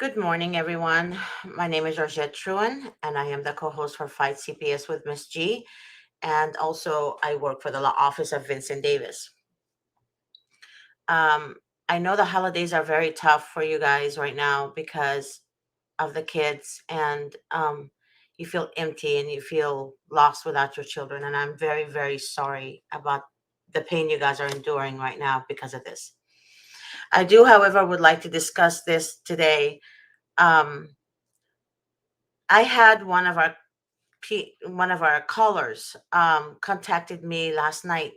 Good morning, everyone. My name is Georgette Truan, and I am the co-host for Fight CPS with Ms. G. And also, I work for the law office of Vincent Davis. Um, I know the holidays are very tough for you guys right now because of the kids, and you feel empty and you feel lost without your children. And I'm very, very sorry about the pain you guys are enduring right now because of this. I do, however, would like to discuss this today. Um, I had one of our callers contacted me last night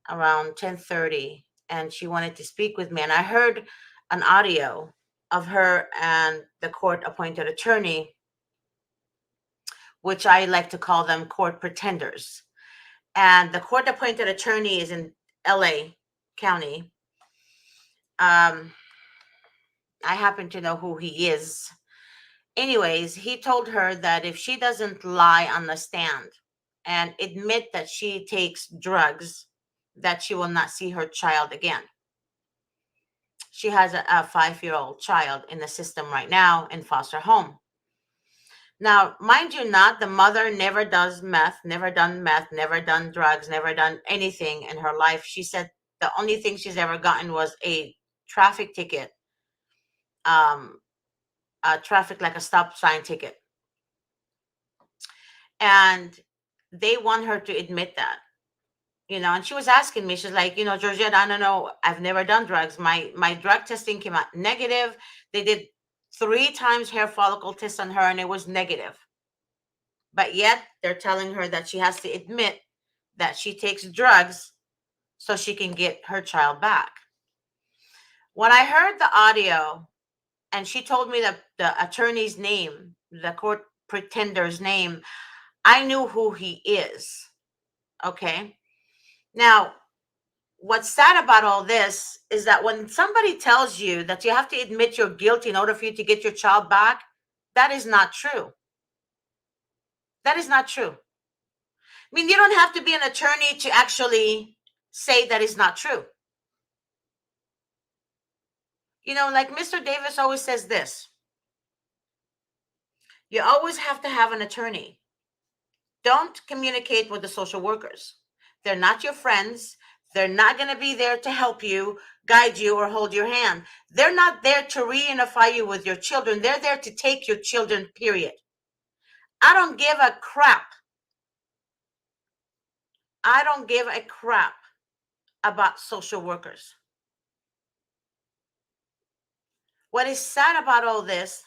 around 10:30, and she wanted to speak with me, and I heard an audio of her and the court appointed attorney, which I like to call them court pretenders. And the court appointed attorney is in LA County. I happen to know who he is. Anyways, he told her that if she doesn't lie on the stand and admit that she takes drugs, that she will not see her child again. She has a 5-year-old child in the system right now in foster home. Now, mind you not, the mother never does meth, never done drugs, never done anything in her life. She said the only thing she's ever gotten was a traffic ticket, a traffic like a stop sign ticket. And they want her to admit that, and she was asking me, she's like, Georgette, I don't know, I've never done drugs. My drug testing came out negative. They did 3 times hair follicle test on her and it was negative. But yet they're telling her that she has to admit that she takes drugs so she can get her child back. When I heard the audio and she told me the attorney's name, the court pretender's name, I knew who he is. Okay. Now, what's sad about all this is that when somebody tells you that you have to admit you're guilty in order for you to get your child back, that is not true. That is not true. I mean, you don't have to be an attorney to actually say that is not true. Like Mr. Davis always says this, you always have to have an attorney. Don't communicate with the social workers. They're not your friends. They're not going to be there to help you, guide you, or hold your hand. They're not there to reunify you with your children. They're there to take your children, period. I don't give a crap. I don't give a crap about social workers. What is sad about all this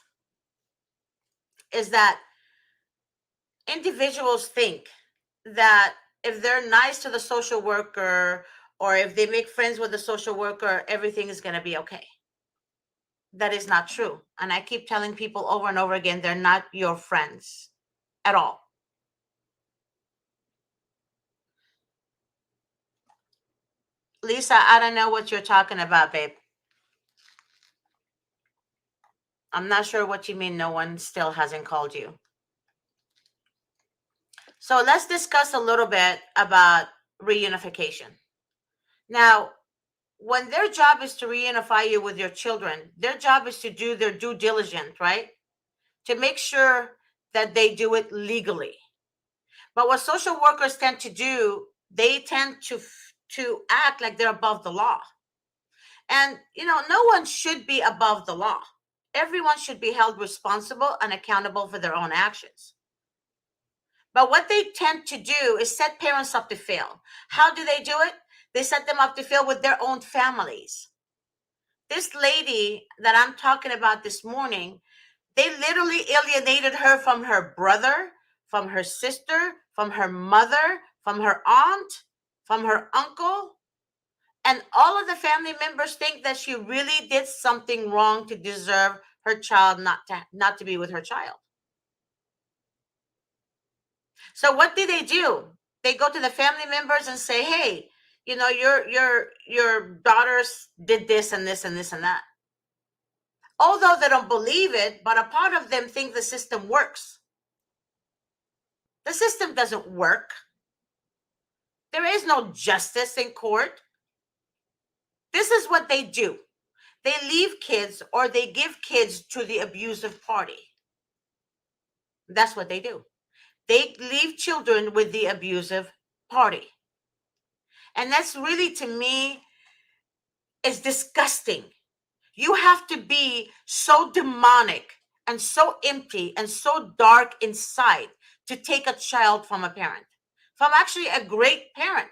is that individuals think that if they're nice to the social worker or if they make friends with the social worker, everything is going to be okay. That is not true. And I keep telling people over and over again, they're not your friends at all. Lisa, I don't know what you're talking about, babe. I'm not sure what you mean no one still hasn't called you. So let's discuss a little bit about reunification. Now, when their job is to reunify you with your children, their job is to do their due diligence, right? To make sure that they do it legally. But what social workers tend to do, they tend to act like they're above the law. And, no one should be above the law. Everyone should be held responsible and accountable for their own actions. But what they tend to do is set parents up to fail. How do they do it? They set them up to fail with their own families. This lady that I'm talking about this morning, they literally alienated her from her brother, from her sister, from her mother, from her aunt, from her uncle. And all of the family members think that she really did something wrong to deserve her child not to be with her child. So what do? They go to the family members and say, hey, your daughters did this and this and this and that. Although they don't believe it, but a part of them think the system works. The system doesn't work. There is no justice in court. This is what they do. they leave kids or they give kids to the abusive party. That's what they do. They leave children with the abusive party. And that's really, to me, is disgusting. You have to be so demonic and so empty and so dark inside to take a child from a parent, from actually a great parent.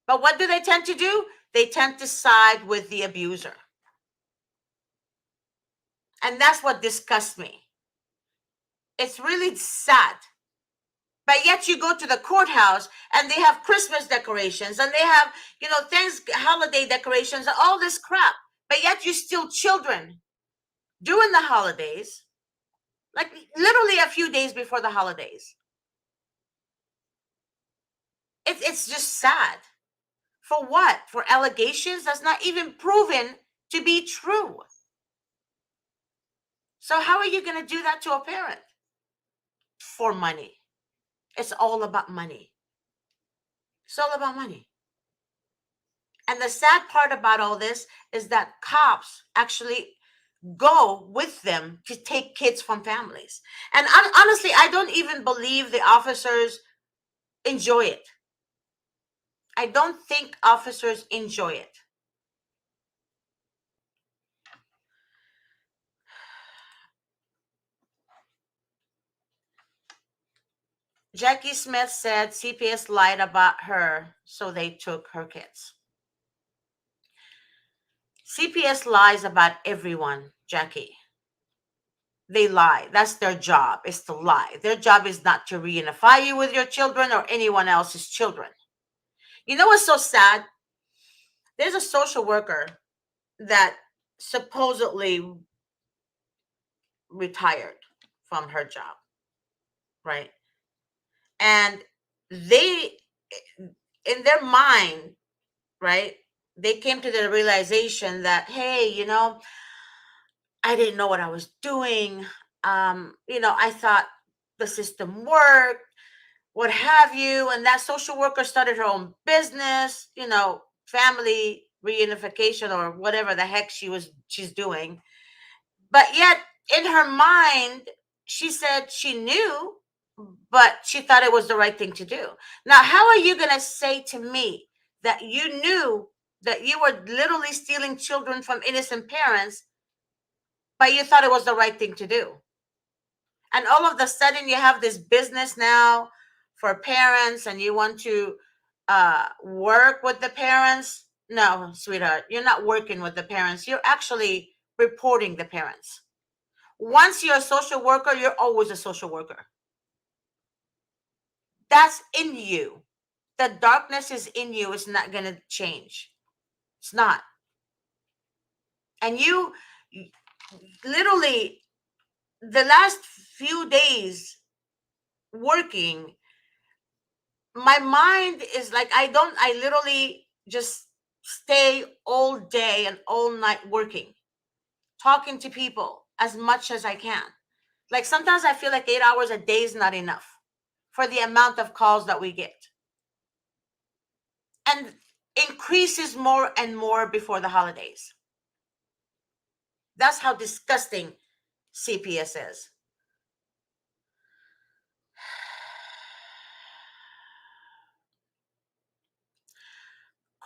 But what do they tend to do? They tend to side with the abuser. And that's what disgusts me. It's really sad. But yet you go to the courthouse and they have Christmas decorations and they have, things, holiday decorations, and all this crap. But yet you steal children during the holidays, like literally a few days before the holidays. It's just sad. For what? For allegations that's not even proven to be true. So how are you going to do that to a parent? For money. It's all about money. It's all about money. And the sad part about all this is that cops actually go with them to take kids from families. And honestly, I don't even believe the officers enjoy it. I don't think officers enjoy it. Jackie Smith said CPS lied about her, so they took her kids. CPS lies about everyone, Jackie. They lie. That's their job, is to lie. Their job is not to reunify you with your children or anyone else's children. You know what's so sad? There's a social worker that supposedly retired from her job, right? And they, in their mind, right, they came to the realization that, hey, I didn't know what I was doing. I thought the system worked, what have you. And that social worker started her own business, family reunification or whatever the heck she's doing. But yet in her mind, she said she knew, but she thought it was the right thing to do. Now, how are you going to say to me that you knew that you were literally stealing children from innocent parents, but you thought it was the right thing to do? And all of a sudden you have this business now for parents and you want to work with the parents? No, sweetheart, you're not working with the parents. You're actually reporting the parents. Once you're a social worker, you're always a social worker. That's in you. The darkness is in you. It's not going to change. It's not. And you literally, the last few days working, my mind is like, I literally just stay all day and all night working, talking to people as much as I can. Like sometimes I feel like 8 hours a day is not enough for the amount of calls that we get. And increases more and more before the holidays. That's how disgusting CPS is.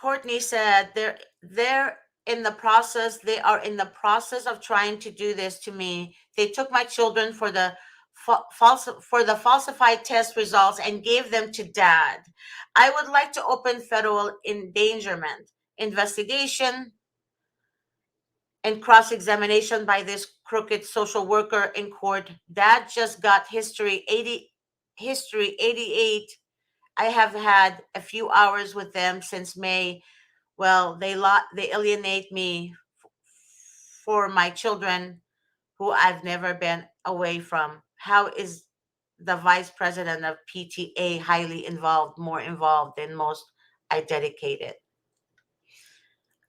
Courtney said they're in the process. They are in the process of trying to do this to me. They took my children for the falsified test results and gave them to dad. I would like to open federal endangerment investigation and cross-examination by this crooked social worker in court. Dad just got history 88. I have had a few hours with them since May. Well, they alienate me for my children who I've never been away from. How is the vice president of PTA highly involved, more involved than most? I dedicated.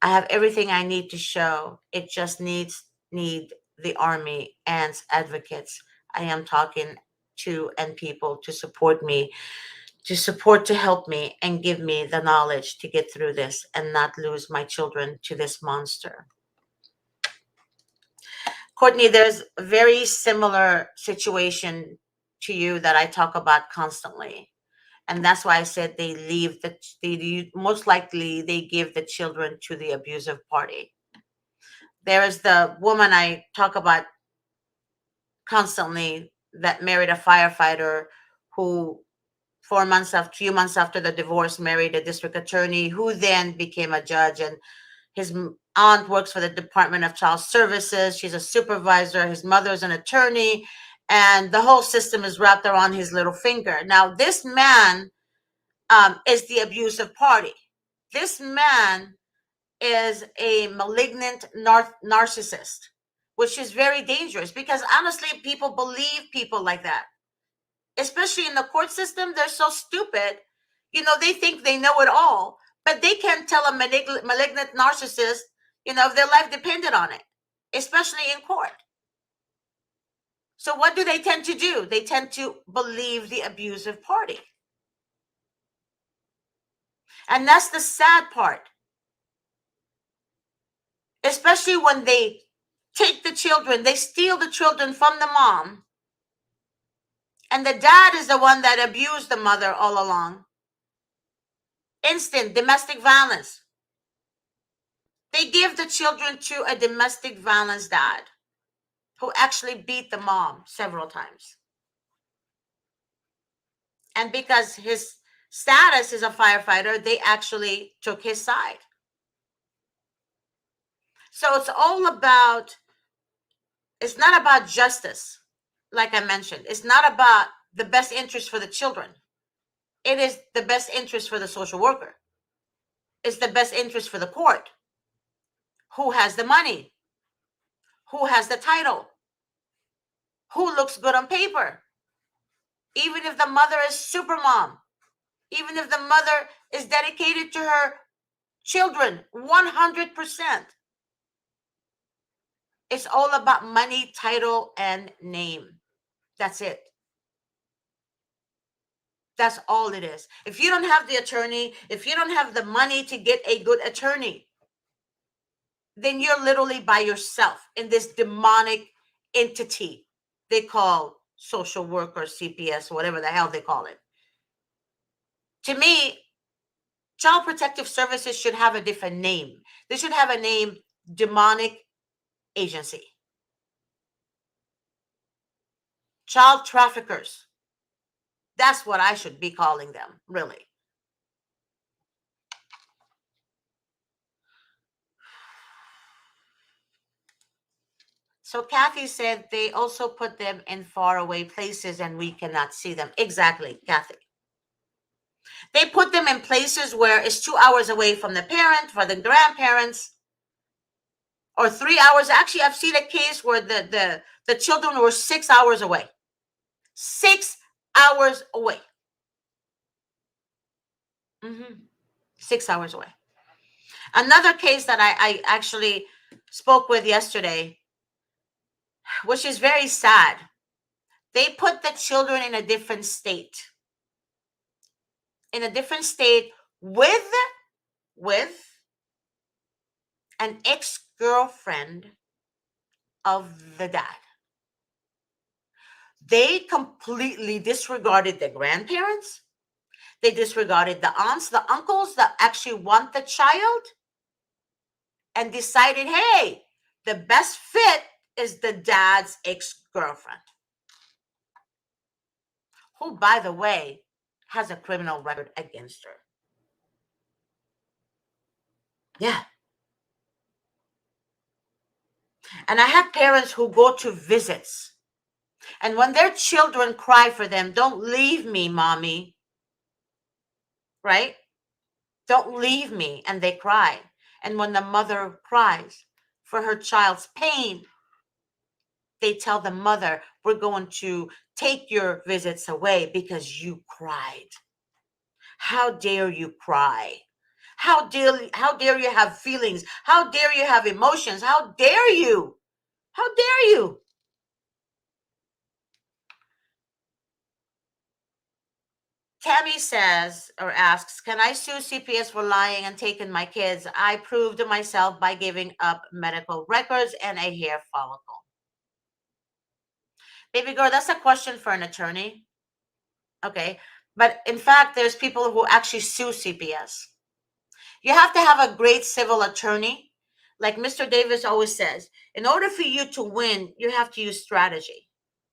I have everything I need to show. It just need the army and advocates I am talking to and people to support me to support, to help me, and give me the knowledge to get through this and not lose my children to this monster. Courtney, there's a very similar situation to you that I talk about constantly. And that's why I said most likely they give the children to the abusive party. There is the woman I talk about constantly that married a firefighter who 4 months after, few months after the divorce, married a district attorney who then became a judge. And his aunt works for the Department of Child Services. She's a supervisor. His mother's an attorney. And the whole system is wrapped around his little finger. Now, this man is the abusive party. This man is a malignant narcissist, which is very dangerous because honestly, people believe people like that, especially in the court system. They're so stupid. They think they know it all, but they can't tell a malignant narcissist, if their life depended on it, especially in court. So what do they tend to do? They tend to believe the abusive party. And that's the sad part. Especially when they take the children, they steal the children from the mom. And the dad is the one that abused the mother all along. Instant domestic violence. They give the children to a domestic violence dad who actually beat the mom several times. And because his status is a firefighter, they actually took his side. So it's not about justice, like I mentioned. It's not about the best interest for the children. It is the best interest for the social worker. It's the best interest for the court. Who has the money? Who has the title? Who looks good on paper? Even if the mother is super mom, even if the mother is dedicated to her children 100%, it's all about money, title, and name. That's it. That's all it is. If you don't have the attorney, if you don't have the money to get a good attorney, then you're literally by yourself in this demonic entity they call social worker, CPS, whatever the hell they call it. To me, Child Protective Services should have a different name. They should have a name, demonic agency. Child traffickers. That's what I should be calling them, really. So Kathy said they also put them in faraway places and we cannot see them. Exactly, Kathy. They put them in places where it's 2 hours away from the parent, for the grandparents, or 3 hours. Actually, I've seen a case where the children were 6 hours away. 6 hours away. 6 hours away. Another case that I actually spoke with yesterday, which is very sad. They put the children in a different state. In a different state with an ex-girlfriend of the dad. They completely disregarded the grandparents. They disregarded the aunts, the uncles that actually want the child, and decided, hey, the best fit is the dad's ex-girlfriend, who, by the way, has a criminal record against her. Yeah. And I have parents who go to visits, and when their children cry for them, don't leave me, mommy, right? Don't leave me, and they cry. And when the mother cries for her child's pain, they tell the mother, we're going to take your visits away because you cried. How dare you cry? How dare you have feelings? How dare you have emotions? How dare you? How dare you? Tammy says or asks, can I sue CPS for lying and taking my kids? I proved myself by giving up medical records and a hair follicle. Baby girl, that's a question for an attorney. Okay. But in fact, there's people who actually sue CPS. You have to have a great civil attorney. Like Mr. Davis always says, in order for you to win, you have to use strategy.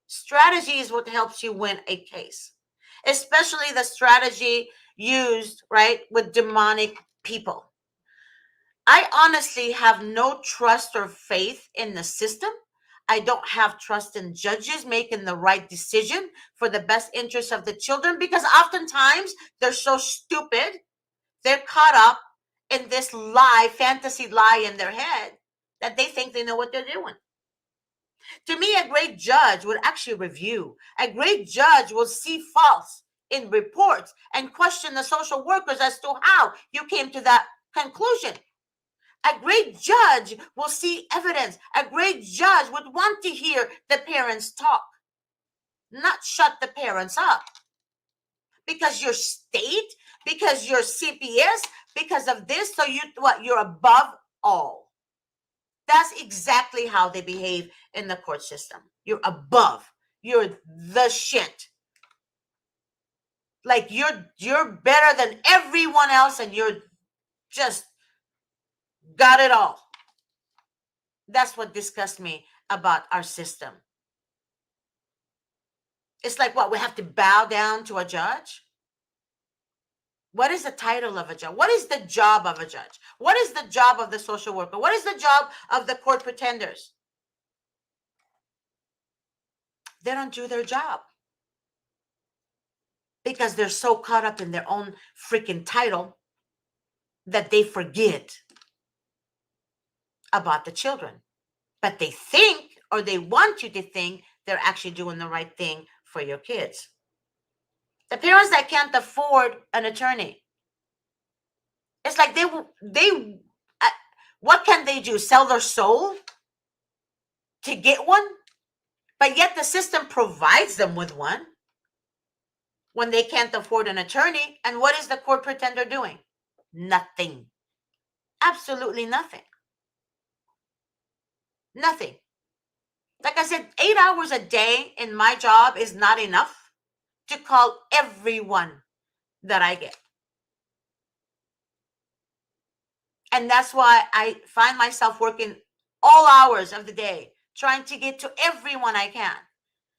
Strategy is what helps you win a case, especially the strategy used, right, with demonic people. I honestly have no trust or faith in the system. I don't have trust in judges making the right decision for the best interest of the children, because oftentimes they're so stupid, they're caught up in this lie, fantasy lie in their head, that they think they know what they're doing. To me, a great judge would actually review. A great judge will see faults in reports and question the social workers as to how you came to that conclusion. A great judge will see evidence. A great judge would want to hear the parents talk, not shut the parents up. Because you're state, because you're CPS, because of this, so you're above all. That's exactly how they behave in the court system. You're above. You're the shit. Like you're better than everyone else, and you're just got it all. That's what disgusts me about our system. It's like, what, we have to bow down to a judge? What is the title of a judge? What is the job of a judge? What is the job of the social worker? What is the job of the court pretenders? They don't do their job because they're so caught up in their own freaking title that they forget about the children. But they think, or they want you to think, they're actually doing the right thing for your kids. The parents that can't afford an attorney, it's like what can they do? Sell their soul to get one? But yet the system provides them with one when they can't afford an attorney. And what is the court pretender doing? Nothing. Absolutely nothing. Nothing. Like I said, 8 hours a day in my job is not enough to call everyone that I get. And that's why I find myself working all hours of the day, trying to get to everyone I can.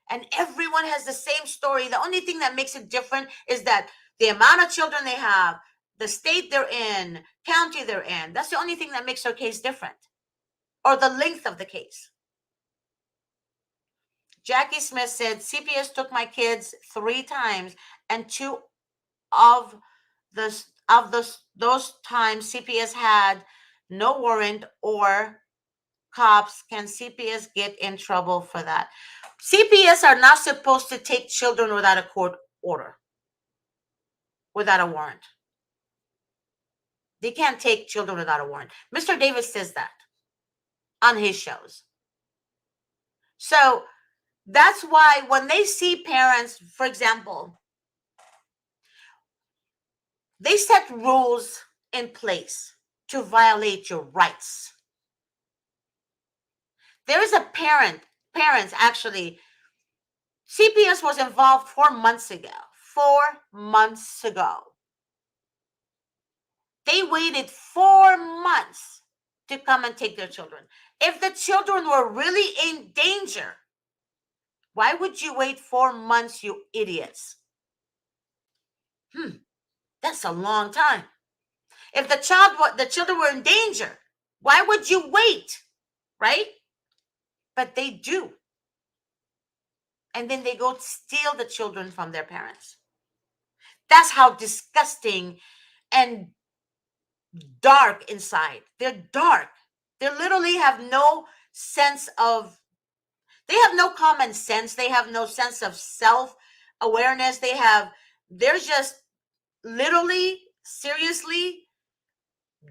And everyone has the same story. The only thing that makes it different is that the amount of children they have, the state they're in, county they're in. That's the only thing that makes their case different, or the length of the case. Jackie Smith said, CPS took my kids 3 times, and 2 of those times CPS had no warrant or cops. Can CPS get in trouble for that? CPS are not supposed to take children without a court order, without a warrant. They can't take children without a warrant. Mr. Davis says that on his shows. So that's why when they see parents, for example, they set rules in place to violate your rights. There is a parents actually, CPS was involved 4 months ago. 4 months ago. They waited 4 months to come and take their children. If the children were really in danger, why would you wait 4 months, you idiots? That's a long time. If the children were in danger, why would you wait? Right? But they do. And then they go steal the children from their parents. That's how disgusting and dark inside. They're dark. They literally have no sense of, they have no common sense. They have no sense of self-awareness. They're just literally, seriously,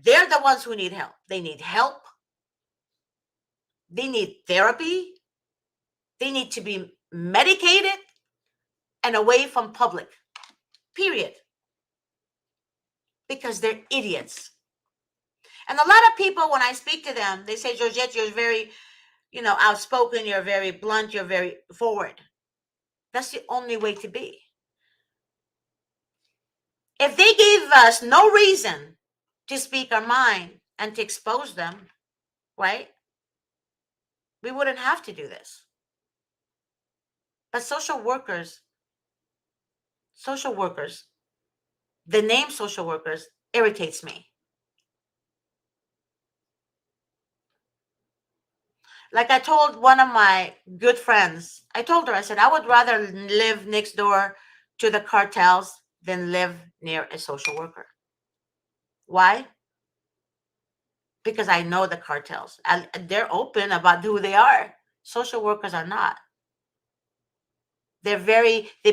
they're the ones who need help. They need help. They need therapy. They need to be medicated and away from public. Period. Because they're idiots. And a lot of people, when I speak to them, they say, Georgette, you're very, outspoken, you're very blunt, you're very forward. That's the only way to be. If they gave us no reason to speak our mind and to expose them, right? We wouldn't have to do this. But social workers, the name social workers irritates me. Like I told one of my good friends, I told her, I said, I would rather live next door to the cartels than live near a social worker. Why? Because I know the cartels. They're open about who they are. Social workers are not. They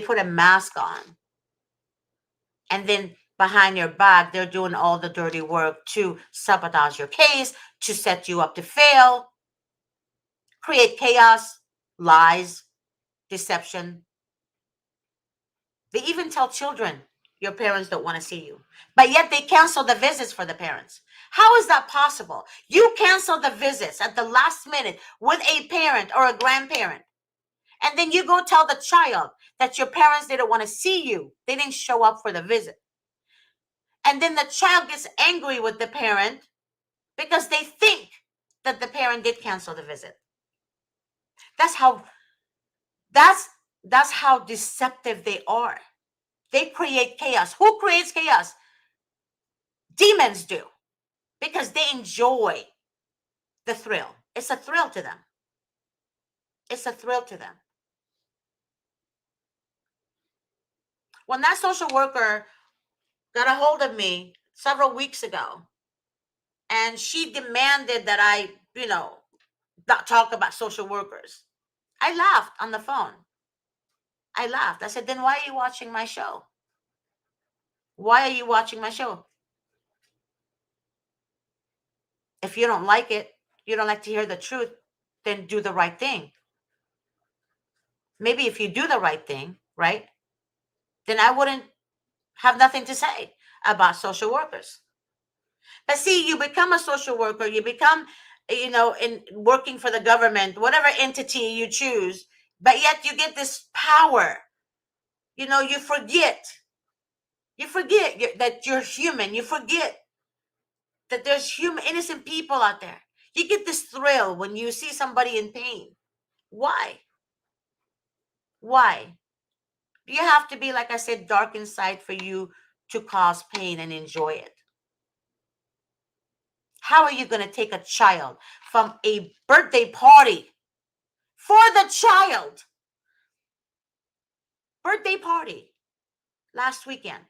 put a mask on. And then behind your back, they're doing all the dirty work to sabotage your case, to set you up to fail, create chaos, lies, deception. They even tell children, your parents don't want to see you. But yet they cancel the visits for the parents. How is that possible? You cancel the visits at the last minute with a parent or a grandparent. And then you go tell the child that your parents didn't want to see you. They didn't show up for the visit. And then the child gets angry with the parent because they think that the parent did cancel the visit. That's how that's how deceptive they are. They create chaos. Who creates chaos? Demons do, because they enjoy the thrill. It's a thrill to them. It's a thrill to them. When that social worker got a hold of me several weeks ago, and she demanded that I, not talk about social workers, I laughed on the phone. I laughed. I said, then why are you watching my show? Why are you watching my show? If you don't like it, you don't like to hear the truth, then do the right thing. Maybe if you do the right thing, right, then I wouldn't have nothing to say about social workers. But see, you become a social worker, you become, in working for the government, whatever entity you choose, but yet you get this power. You forget. That you're human. You forget that there's human, innocent people out there. You get this thrill when you see somebody in pain. Why? Why? You have to be, like I said, dark inside for you to cause pain and enjoy it. How are you going to take a child from a birthday party for the child? Birthday party last weekend.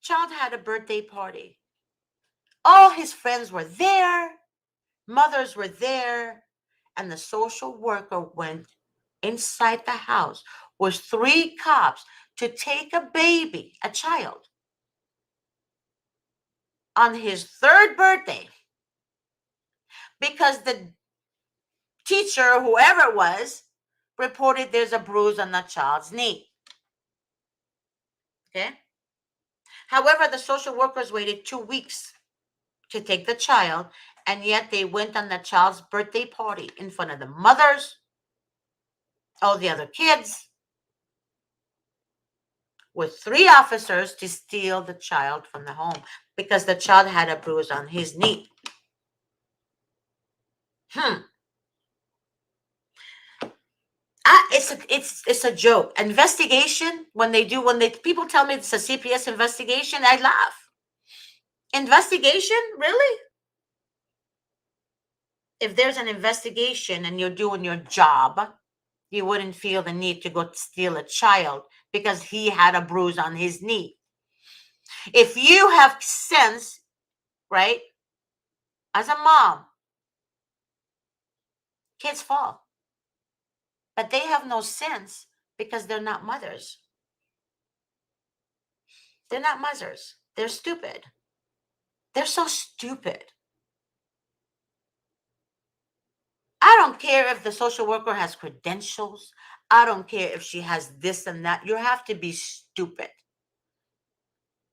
Child had a birthday party. All his friends were there. Mothers were there. And the social worker went inside the house with 3 cops to take a baby, a child, on his 3rd birthday, because the teacher, whoever it was, reported there's a bruise on the child's knee. Okay. However, the social workers waited 2 weeks to take the child, and yet they went on the child's birthday party in front of the mothers, all the other kids, with 3 officers to steal the child from the home because the child had a bruise on his knee. It's a joke. Investigation, when people tell me it's a CPS investigation, I laugh. Investigation? Really? If there's an investigation and you're doing your job, you wouldn't feel the need to go steal a child because he had a bruise on his knee. If you have sense, right? As a mom, kids fall. But they have no sense because they're not mothers. They're not mothers. They're stupid. They're so stupid. I don't care if the social worker has credentials. I don't care if she has this and that. You have to be stupid.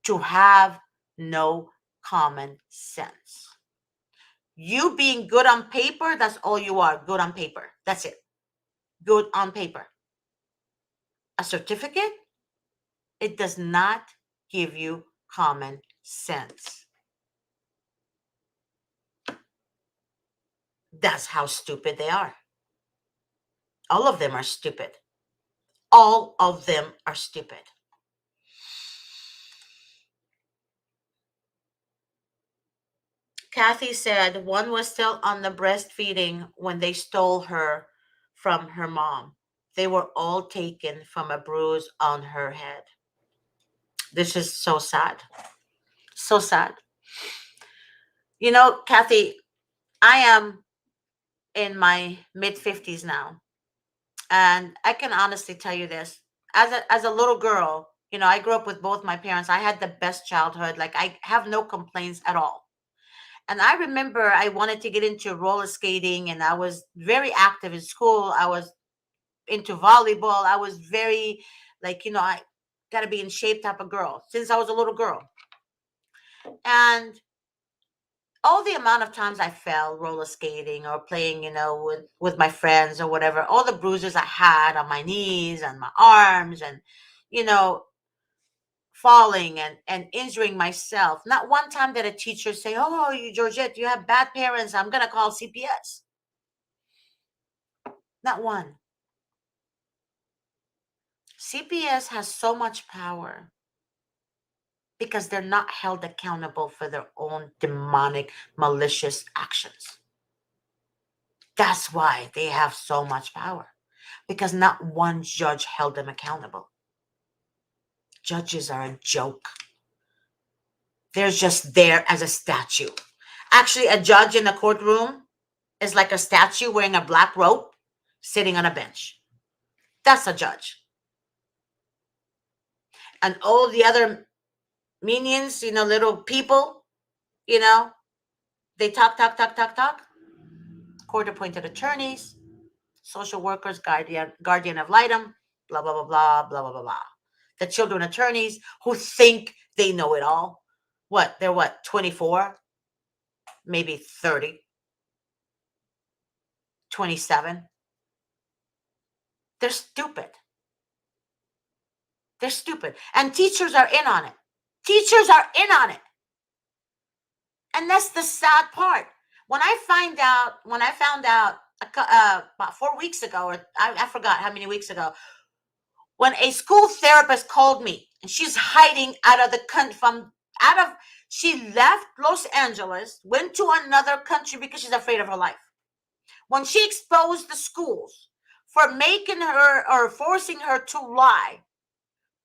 to have no common sense. You being good on paper, that's all you are, good on paper. That's it. Good on paper. A certificate, it does not give you common sense. That's how stupid they are. All of them are stupid. All of them are stupid. Kathy said one was still on the breastfeeding when they stole her from her mom. They were all taken from a bruise on her head. This is so sad. So sad. You know, Kathy, I am in my mid 50s now. And I can honestly tell you this. As a little girl, I grew up with both my parents. I had the best childhood. Like, I have no complaints at all. And I remember I wanted to get into roller skating, and I was very active in school. I was into volleyball. I was very, like, I got to be in shape type of girl since I was a little girl. And all the amount of times I fell roller skating or playing, with my friends or whatever, all the bruises I had on my knees and my arms, and, you know, falling and injuring myself. Not one time did a teacher say, "Oh, you Georgette, you have bad parents. I'm gonna call CPS." Not one. CPS has so much power because they're not held accountable for their own demonic, malicious actions. That's why they have so much power, because not one judge held them accountable. Judges are a joke. They're just there as a statue. Actually, a judge in a courtroom is like a statue wearing a black robe sitting on a bench. That's a judge. And all the other minions, little people, they talk, talk, talk, talk, talk. Court appointed attorneys, social workers, guardian of litem, blah, blah, blah, blah, blah, blah, blah, blah. The children attorneys who think they know it all. What? They're what? 24, maybe 30, 27. They're stupid. They're stupid. And teachers are in on it. Teachers are in on it. And that's the sad part. When I found out about 4 weeks ago, or I forgot how many weeks ago, when a school therapist called me, and she's hiding out of the country she left Los Angeles, went to another country because she's afraid of her life. When she exposed the schools for making her or forcing her to lie,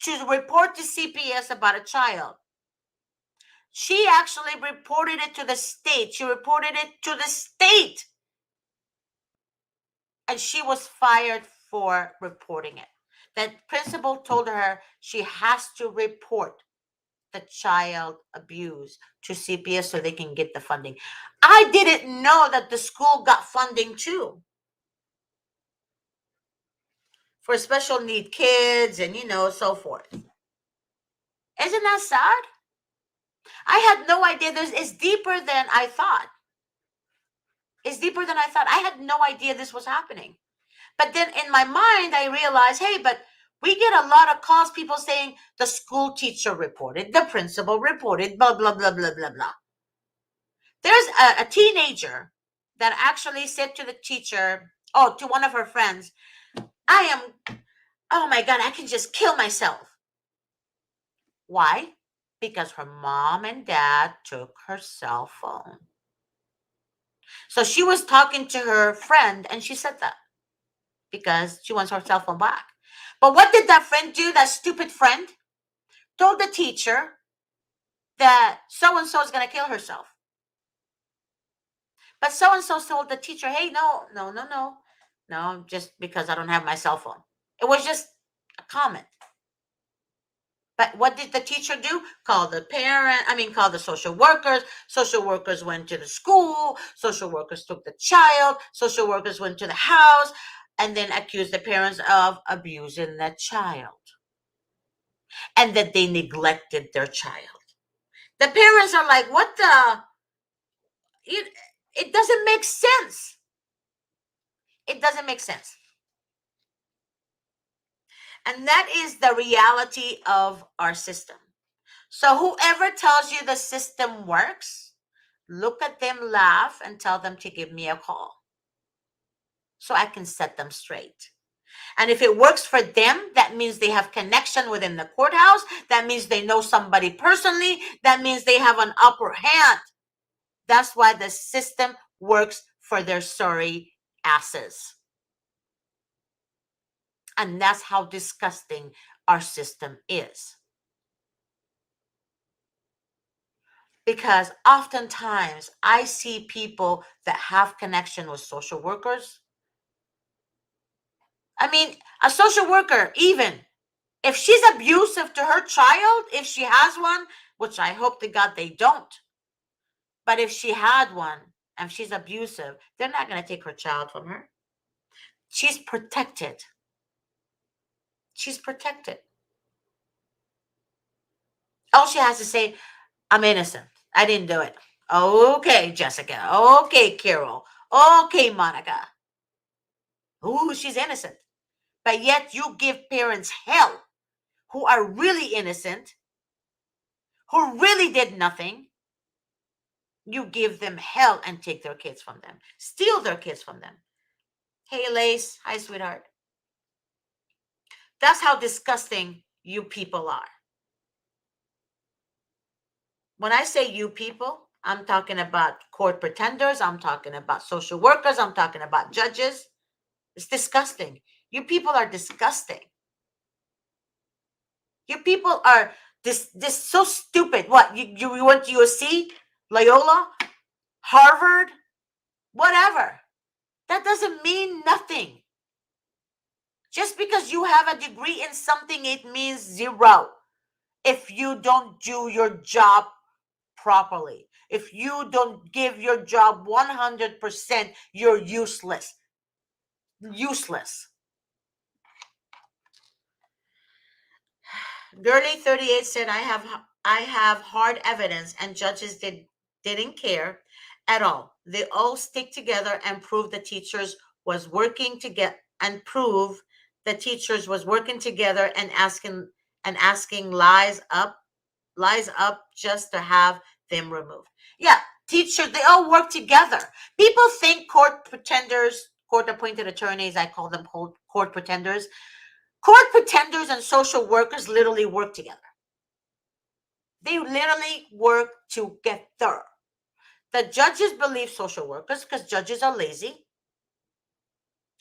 to report to CPS about a child, she actually reported it to the state. She reported it to the state. And she was fired for reporting it. The principal told her she has to report the child abuse to CPS so they can get the funding. I didn't know that the school got funding too for special need kids and, so forth. Isn't that sad? I had no idea. It's deeper than I thought. It's deeper than I thought. I had no idea this was happening. But then in my mind, I realized, hey, but we get a lot of calls, people saying the school teacher reported, the principal reported, blah, blah, blah, blah, blah, blah. There's a teenager that actually said to the teacher, to one of her friends, oh my God, I can just kill myself. Why? Because her mom and dad took her cell phone. So she was talking to her friend and she said that because she wants her cell phone back. But what did that friend do? That stupid friend told the teacher that so-and-so is going to kill herself. But so-and-so told the teacher, hey, no, just because I don't have my cell phone. It was just a comment. But what did the teacher do? Call the social workers. Social workers went to the school. Social workers took the child. Social workers went to the house and then accused the parents of abusing the child. and that they neglected their child. The parents are like, what the? It doesn't make sense. It doesn't make sense. And that is the reality of our system. So whoever tells you the system works, look at them, laugh, and tell them to give me a call so I can set them straight. And if it works for them, that means they have connection within the courthouse. That means they know somebody personally. That means they have an upper hand. That's why the system works for their sorry asses. And that's how disgusting our system is. Because oftentimes I see people that have connection with social workers. I mean, a social worker, even if she's abusive to her child, if she has one, which I hope to God they don't, but if she had one and she's abusive, they're not going to take her child from her. She's protected. She's protected. All she has to say, I'm innocent. I didn't do it. Okay, Jessica. Okay, Carol. Okay, Monica. Ooh, she's innocent. But yet you give parents hell who are really innocent, who really did nothing. You give them hell and take their kids from them, steal their kids from them. Hey, Lace. Hi, sweetheart. That's how disgusting you people are. When I say you people, I'm talking about court pretenders. I'm talking about social workers. I'm talking about judges. It's disgusting. You people are disgusting. You people are this so stupid. What, you went to USC, Loyola, Harvard, whatever. That doesn't mean nothing. Just because you have a degree in something, it means zero. If you don't do your job properly, if you don't give your job 100%, you're useless. Useless. Girly 38 said, I have hard evidence and judges didn't care at all. They all stick together and prove the teachers was working to get and prove the teachers was working together and asking lies up just to have them removed. Yeah, teachers, they all work together. People think court pretenders, court appointed attorneys, I call them court pretenders. Court pretenders and social workers literally work together. They literally work together. The judges believe social workers because judges are lazy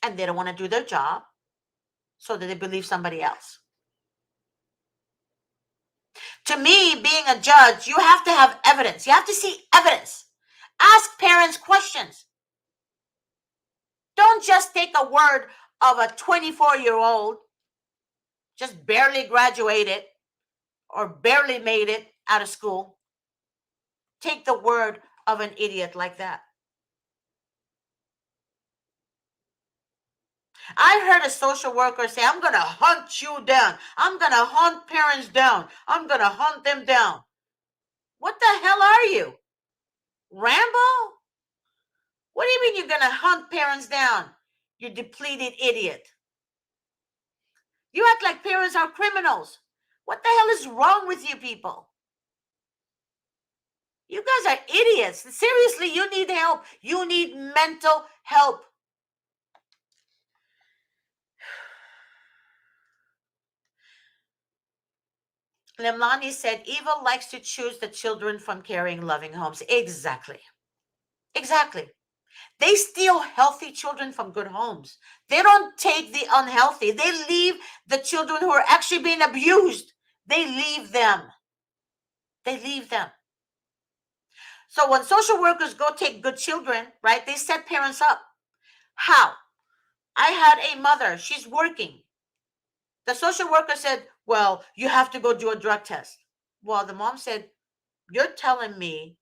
and they don't want to do their job, so that they believe somebody else. To me, being a judge, you have to have evidence. You have to see evidence. Ask parents questions. Don't just take a word of a 24-year-old, just barely graduated or barely made it out of school. Take the word of an idiot like that. I heard a social worker say, I'm going to hunt you down. I'm going to hunt parents down. I'm going to hunt them down. What the hell are you? Rambo? What do you mean you're going to hunt parents down? You depleted idiot. You act like parents are criminals. What the hell is wrong with you people? You guys are idiots. Seriously, you need help. You need mental help. Lemlani said, evil likes to choose the children from caring, loving homes. Exactly. Exactly. They steal healthy children from good homes. They don't take the unhealthy. They leave the children who are actually being abused. They leave them. They leave them. So when social workers go take good children, right, they set parents up. How? I had a mother. She's working. The social worker said, well, you have to go do a drug test. Well, the mom said, you're telling me,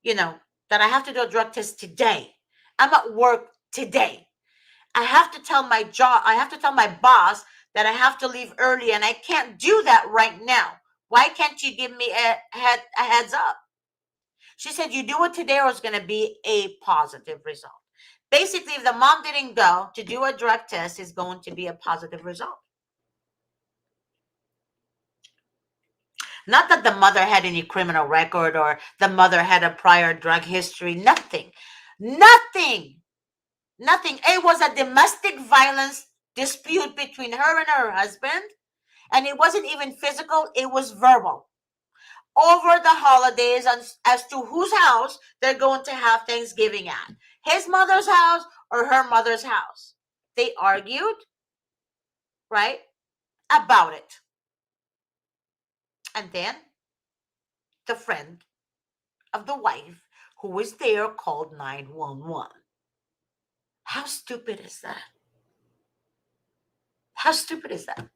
that I have to do a drug test today. I'm at work today. I have to tell my boss that I have to leave early and I can't do that right now. Why can't you give me a heads up? She said, you do it today or it's going to be a positive result. Basically, if the mom didn't go to do a drug test, it's going to be a positive result. Not that the mother had any criminal record or the mother had a prior drug history. Nothing. Nothing. Nothing. It was a domestic violence dispute between her and her husband. And it wasn't even physical, it was verbal. Over the holidays, as to whose house they're going to have Thanksgiving at, his mother's house or her mother's house. They argued, right, about it. And then the friend of the wife who was there called 911. How stupid is that? How stupid is that?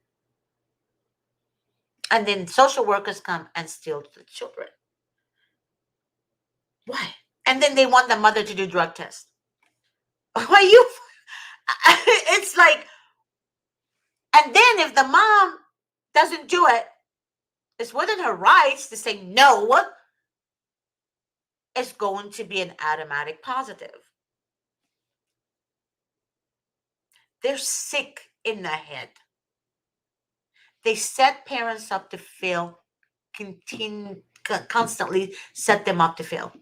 And then social workers come and steal the children. Why? And then they want the mother to do drug tests. Why you? It's like, and then if the mom doesn't do it, it's within her rights to say no. It's going to be an automatic positive. They're sick in the head. They set parents up to fail, constantly set them up to fail.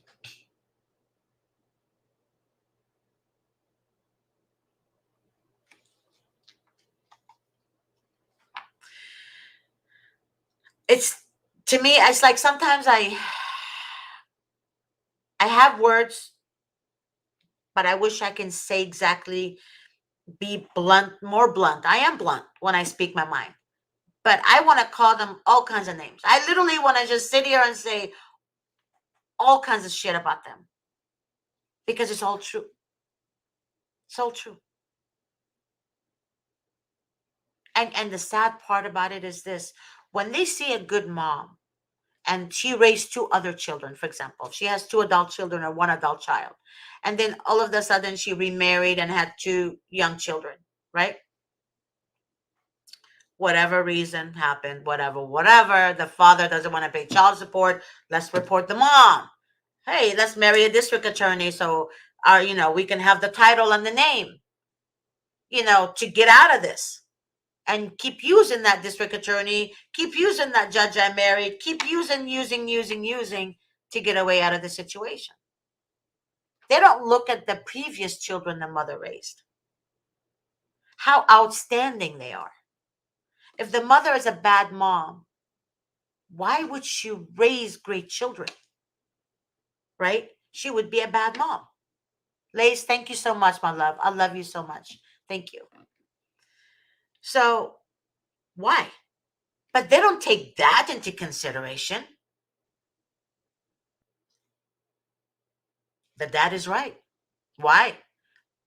It's, to me, it's like sometimes I have words, but I wish I can say exactly, be blunt, more blunt. I am blunt when I speak my mind, but I want to call them all kinds of names. I literally want to just sit here and say all kinds of shit about them because it's all true. It's all true. And the sad part about it is this: when they see a good mom and she raised two other children, for example, she has two adult children or one adult child, and then all of a sudden she remarried and had two young children, right? Whatever reason happened, whatever, the father doesn't want to pay child support, let's report the mom. Hey, let's marry a district attorney so we can have the title and the name, to get out of this. And keep using that district attorney, keep using that judge I married, keep using to get away out of the situation. They don't look at the previous children the mother raised, how outstanding they are. If the mother is a bad mom, why would she raise great children? Right? She would be a bad mom. Lace, thank you so much, my love. I love you so much. Thank you. So, why? But they don't take that into consideration. The dad is right. Why?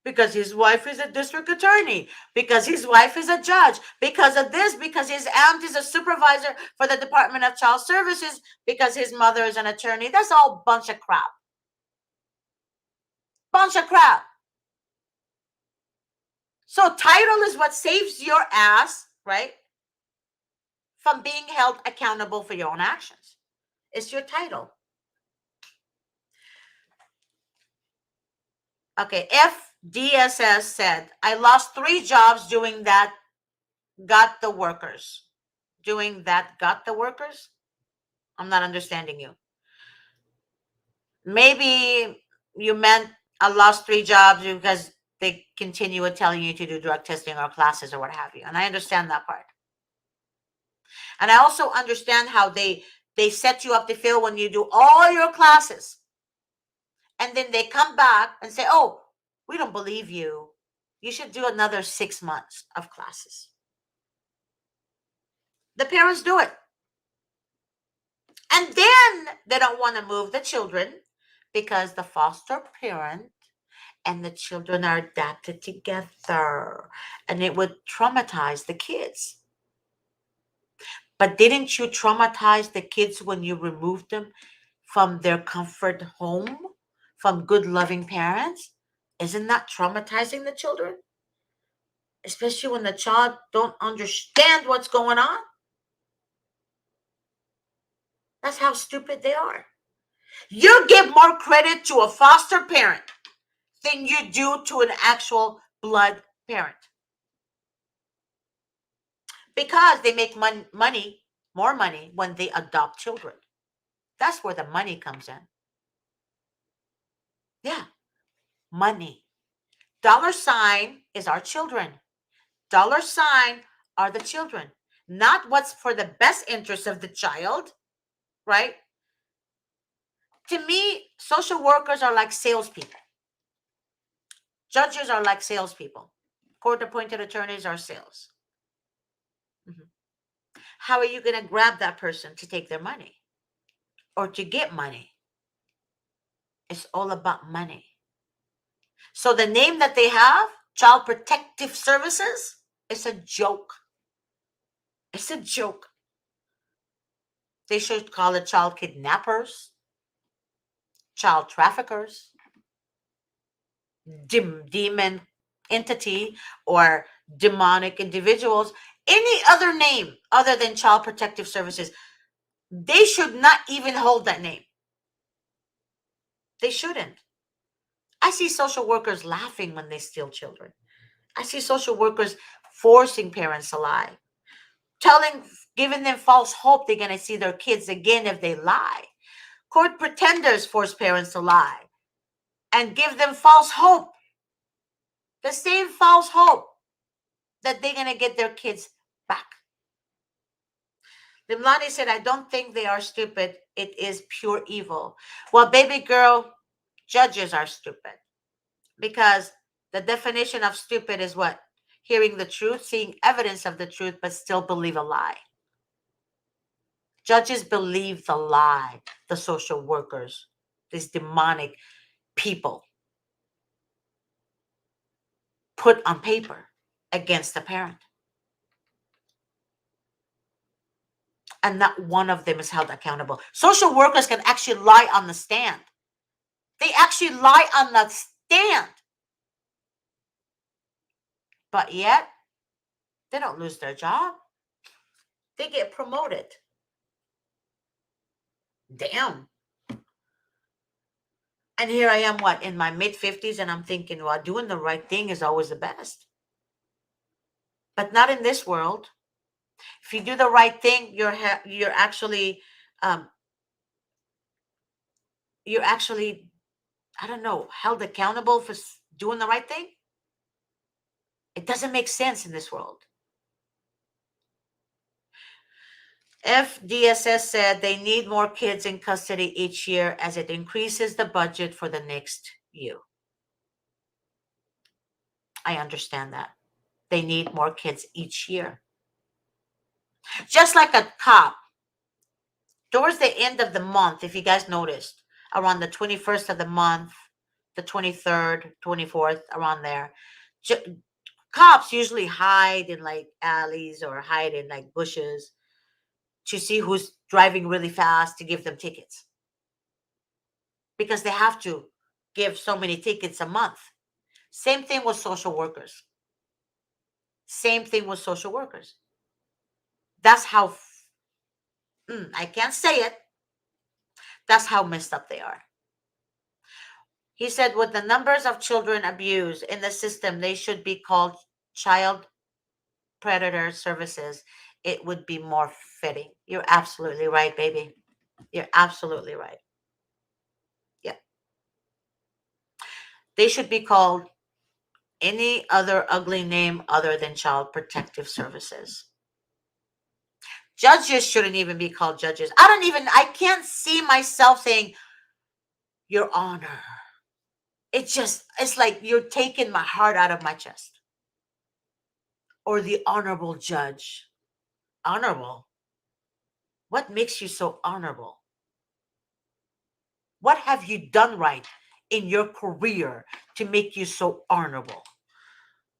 Because his wife is a district attorney, because his wife is a judge, because of this, because his aunt is a supervisor for the Department of Child Services, because his mother is an attorney. That's all bunch of crap. Bunch of crap. So title is what saves your ass, right, from being held accountable for your own actions. It's your title. Okay, FDSS said, I lost 3 jobs doing that, got the workers. Doing that, got the workers? I'm not understanding you. Maybe you meant I lost 3 jobs because they continue with telling you to do drug testing or classes or what have you. And I understand that part. And I also understand how they set you up to fail when you do all your classes. And then they come back and say, oh, we don't believe you. You should do another 6 months of classes. The parents do it. And then they don't want to move the children because the foster parent and the children are adapted together and it would traumatize the kids. But didn't you traumatize the kids when you removed them from their comfort home, from good, loving parents? Isn't that traumatizing the children? especially when the child don't understand what's going on. That's how stupid they are. You give more credit to a foster parent than you do to an actual blood parent, because they make money, more money, when they adopt children. That's where the money comes in. Yeah, money. Dollar sign is our children. Dollar sign are the children, not what's for the best interest of the child, right? To me, social workers are like salespeople. Judges are like salespeople. Court appointed attorneys are sales. Mhm. How are you going to grab that person to take their money or to get money? It's all about money. So the name that they have, Child Protective Services, is a joke. It's a joke. They should call it child kidnappers, child traffickers, demon entity, or demonic individuals. Any other name other than Child Protective Services, they should not even hold that name. They shouldn't. I see social workers laughing when they steal children. I see social workers forcing parents to lie, giving them false hope they're going to see their kids again if they lie. Court pretenders force parents to lie and give them false hope, the same false hope that they're going to get their kids back. Limlani said, I don't think they are stupid. It is pure evil. Well, baby girl, judges are stupid, because the definition of stupid is what? Hearing the truth, seeing evidence of the truth, but still believe a lie. Judges believe the lie, the social workers, these demonic people put on paper against the parent. And not one of them is held accountable. Social workers can actually lie on the stand. They actually lie on the stand. But yet, they don't lose their job. They get promoted. Damn. And here I am, what, in my mid-50s, and I'm thinking, well, doing the right thing is always the best. But not in this world. If you do the right thing, you're actually, um, I don't know, held accountable for doing the right thing. It doesn't make sense in this world. FDSS said they need more kids in custody each year as it increases the budget for the next year. I understand that. They need more kids each year. Just like a cop, towards the end of the month, if you guys noticed, around the 21st of the month, the 23rd, 24th, around there, cops usually hide in like alleys or hide in like bushes to see who's driving really fast to give them tickets, because they have to give so many tickets a month. Same thing with social workers. Same thing with social workers. That's how, I can't say it. That's how messed up they are. He said, with the numbers of children abused in the system, they should be called child predator services. It would be more fitting. You're absolutely right, baby. You're absolutely right. Yeah. They should be called any other ugly name other than child protective services. Judges shouldn't even be called judges. I can't see myself saying, Your Honor. It's like you're taking my heart out of my chest. Or the honorable judge. Honorable? What makes you so honorable? What have you done right in your career to make you so honorable?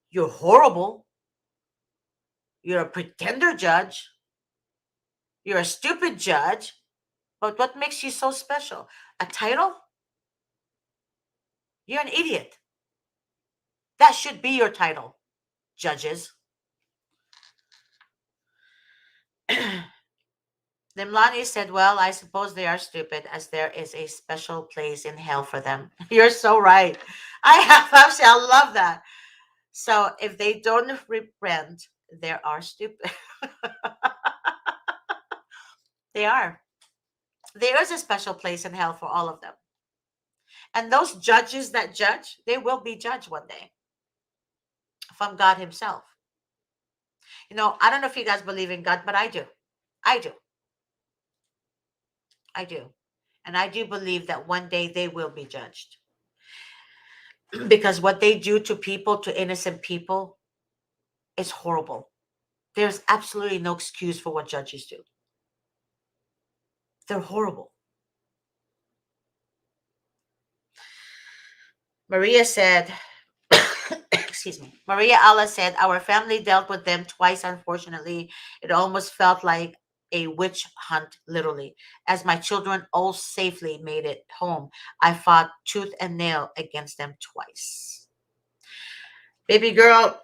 You're horrible. You're a pretender judge. You're a stupid judge. But what makes you so special? A title? You're an idiot. That should be your title. judges. Nimlani said, well, I suppose they are stupid as there is a special place in hell for them. You're so right. I love that. So if they don't repent, they are stupid. They are. There is a special place in hell for all of them. And those judges that judge, they will be judged one day from God Himself. I don't know if you guys believe in God, but I do. I do. I do. And I do believe that one day they will be judged. Because what they do to people, to innocent people, is horrible. There's absolutely no excuse for what judges do. They're horrible. Maria said, excuse me, Maria Allah said, our family dealt with them twice, unfortunately. It almost felt like a witch hunt, literally. As my children all safely made it home, I fought tooth and nail against them twice. Baby girl,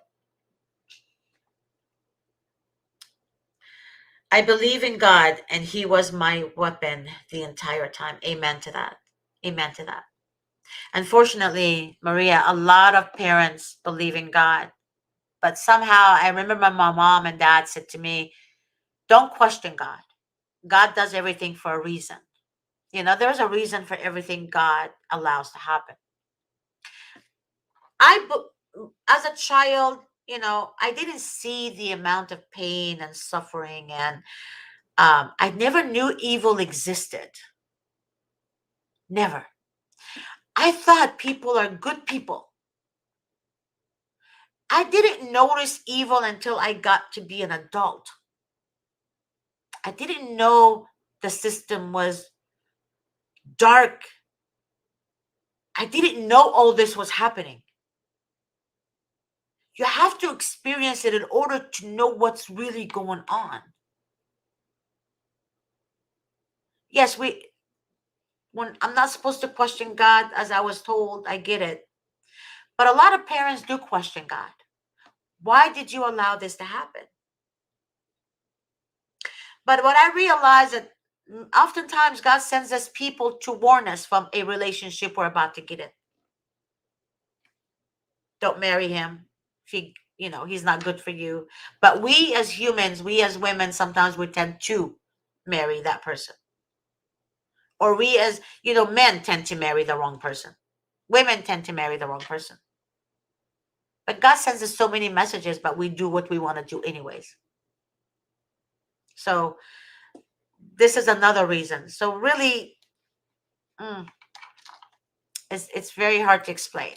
I believe in God, and He was my weapon the entire time. Amen to that. Amen to that. Unfortunately, Maria, a lot of parents believe in God, but somehow I remember my mom and dad said to me, don't question God. God does everything for a reason. There's a reason for everything God allows to happen. As a child, I didn't see the amount of pain and suffering, and I never knew evil existed. Never. I thought people are good people. I didn't notice evil until I got to be an adult. I didn't know the system was dark. I didn't know all this was happening. You have to experience it in order to know what's really going on. Yes, when I'm not supposed to question God, as I was told, I get it. But a lot of parents do question God. Why did you allow this to happen? But what I realized that oftentimes God sends us people to warn us from a relationship we're about to get in. Don't marry him. He's not good for you. But we as humans, we as women, sometimes we tend to marry that person. Or we as, men tend to marry the wrong person. Women tend to marry the wrong person. But God sends us so many messages, but we do what we want to do anyways. So this is another reason. So really, it's very hard to explain.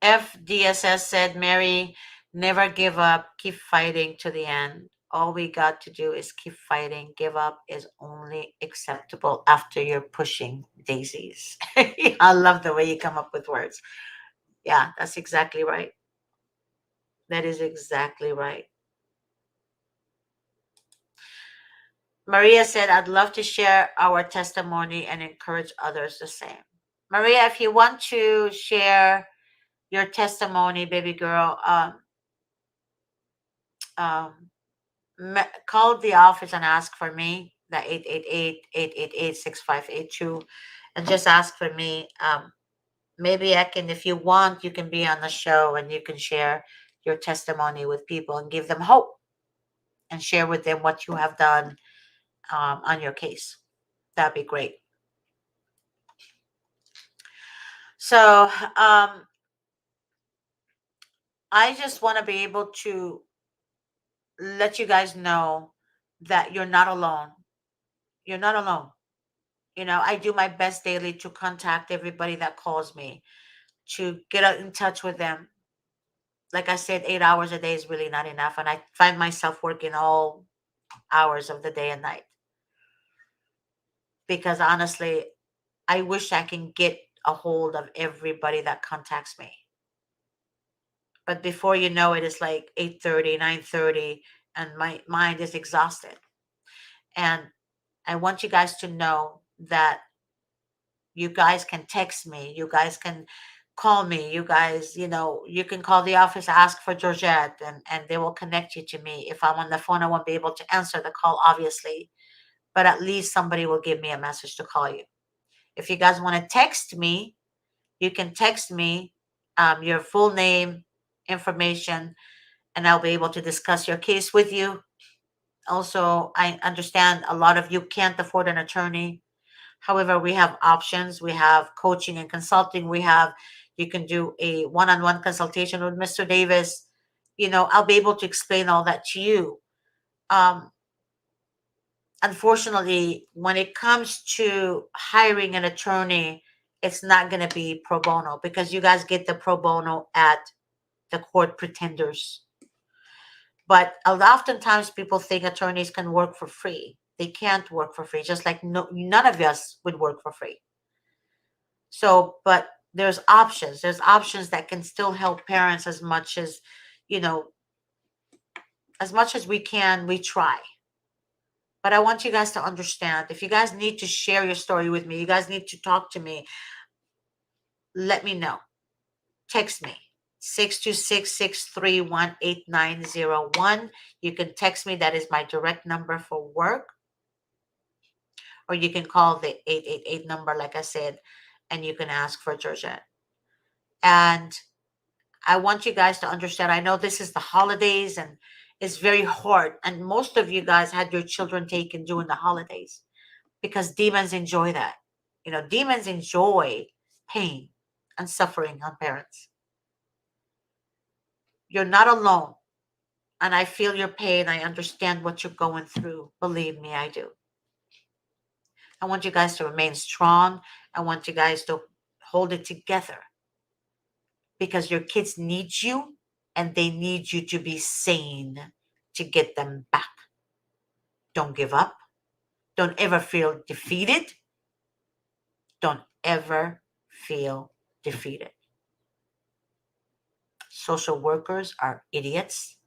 FDSS said, Mary, never give up. Keep fighting to the end. All we got to do is keep fighting. Give up is only acceptable after you're pushing daisies. I love the way you come up with words. Yeah, that's exactly right. That is exactly right. Maria said, I'd love to share our testimony and encourage others the same. Maria, if you want to share your testimony, baby girl, um, call the office and ask for me, the 888-888-6582, and just ask for me. Maybe I can, if you want, you can be on the show and you can share your testimony with people and give them hope and share with them what you have done on your case. That'd be great. So I just want to be able to let you guys know that you're not alone. You're not alone. I do my best daily to contact everybody that calls me, to get in touch with them. Like I said, 8 hours a day is really not enough. And I find myself working all hours of the day and night. Because honestly, I wish I can get a hold of everybody that contacts me. But before you know it, it's like 8:30, 9:30, and my mind is exhausted. And I want you guys to know that You guys can text me. You guys can call me. You guys, you can call the office, ask for Georgette, and they will connect you to me. If I'm on the phone, I won't be able to answer the call, obviously, but at least somebody will give me a message to call you. If you guys want to text me, you can text me your full name, information, and I'll be able to discuss your case with you. Also, I understand a lot of you can't afford an attorney. However, we have options. We have coaching and consulting. You can do a one on one consultation with Mr. Davis. I'll be able to explain all that to you. Um, Unfortunately, when it comes to hiring an attorney, it's not going to be pro bono because you guys get the pro bono at the court pretenders. But oftentimes people think attorneys can work for free. They can't work for free, just like none of us would work for free. So, but there's options. There's options that can still help parents you know, as much as we can, we try. But I want you guys to understand, if you guys need to share your story with me, you guys need to talk to me, let me know. Text me. 626-631-8901. You can text me. That is my direct number for work. Or you can call the 888 number, like I said, and you can ask for Georgette. And I want you guys to understand, I know this is the holidays and it's very hard. And most of you guys had your children taken during the holidays because demons enjoy that. Demons enjoy pain and suffering on parents. You're not alone. And I feel your pain. I understand what you're going through. Believe me, I do. I want you guys to remain strong. I want you guys to hold it together because your kids need you and they need you to be sane to get them back. Don't give up. Don't ever feel defeated. Don't ever feel defeated. Social workers are idiots,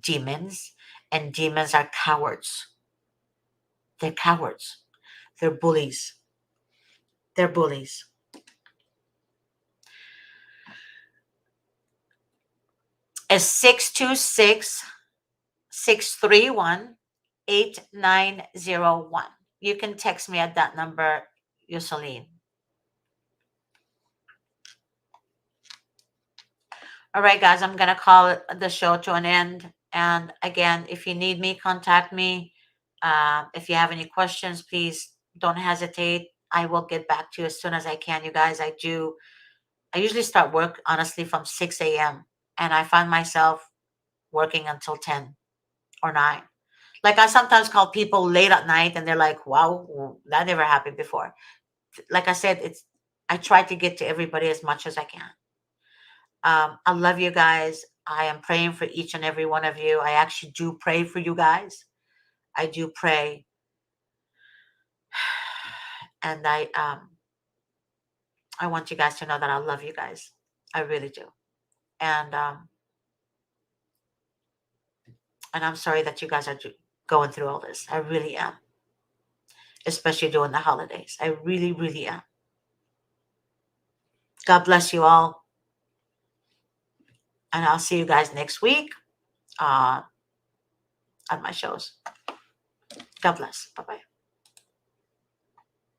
demons, and demons are cowards. They're cowards. They're bullies. They're bullies. It's 626-631-8901. You can text me at that number, Yuseline. All right, guys, I'm going to call the show to an end. And again, if you need me, contact me. If you have any questions, please don't hesitate. I will get back to you as soon as I can, you guys. I usually start work, honestly, from 6 a.m. And I find myself working until 10 or 9. Like I sometimes call people late at night and they're like, wow, that never happened before. Like I said, I try to get to everybody as much as I can. I love you guys. I am praying for each and every one of you. I actually do pray for you guys. I do pray. And I want you guys to know that I love you guys. I really do. And I'm sorry that you guys are going through all this. I really am. Especially during the holidays. I really, really am. God bless you all. And I'll see you guys next week on my shows. God bless. Bye-bye.